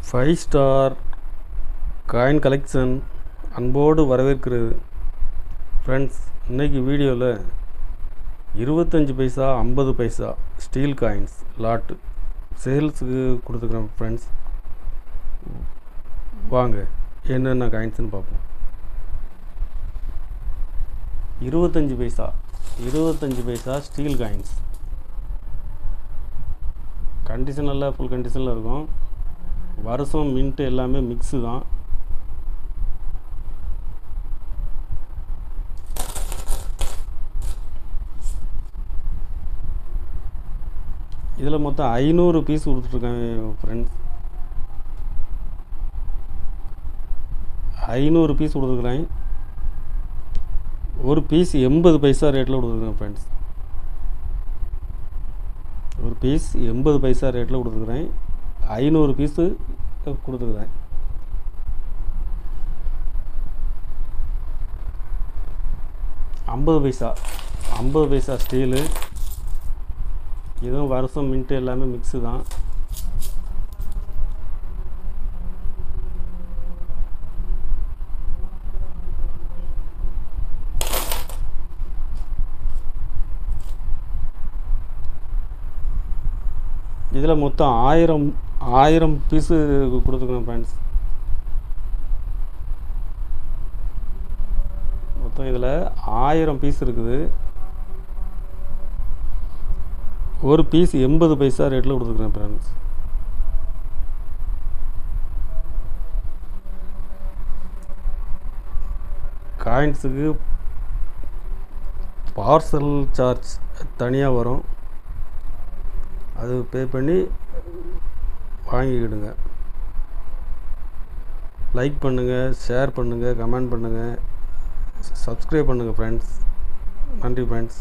Five star coin collection அன்போடு வரவேற்கிறது. Friends, இன்றைக்கி வீடியோவில் 25 பைசா 50 பைசா ஸ்டீல் காயின்ஸ் லாட்டு சேல்ஸுக்கு கொடுத்துக்கிறேன். ஃப்ரெண்ட்ஸ், வாங்க என்னென்ன காயின்ஸ்னு பார்ப்போம். 25 பைசா ஸ்டீல் காயின்ஸ் கண்டிஷனில் ஃபுல் கண்டிஷனில் இருக்கும். வருஷம் மின்ட்டு எல்லாமே மிக்ஸு தான். இதில் மொத்தம் 500 பீஸ் கொடுத்துட்ருக்கேன் ஃப்ரெண்ட்ஸ். 500 பீஸ் கொடுத்துருக்குறேன். ஒரு பீஸ் 80 பைசா ரேட்டில் கொடுத்துருக்குறேன் ஃப்ரெண்ட்ஸ். ஒரு பீஸ் 80 பைசா ரேட்டில் கொடுத்துருக்குறேன். 500 பீஸு கொடுத்துருக்குறேன். ஐம்பது பைசா ஸ்டீலு. இதுவும் வருஷம் மின்ட்டு எல்லாமே மிக்ஸு தான். இதில் மொத்தம் 1000 பீஸு கொடுத்துருக்கேன் ஃப்ரெண்ட்ஸ். மொத்தம் இதில் 1000 பீஸ் இருக்குது. ஒரு பீஸ் 80 பைசா ரேட்டில் கொடுத்துருக்குறேன் ஃப்ரெண்ட்ஸ். காயின்ஸுக்கு பார்சல் சார்ஜ் தனியாக வரும். அது பே பண்ணி வாங்கிக்கிடுங்க. லைக் பண்ணுங்கள், ஷேர் பண்ணுங்கள், கமெண்ட் பண்ணுங்கள், சப்ஸ்கிரைப் பண்ணுங்கள் ஃப்ரெண்ட்ஸ். நன்றி ஃப்ரெண்ட்ஸ்.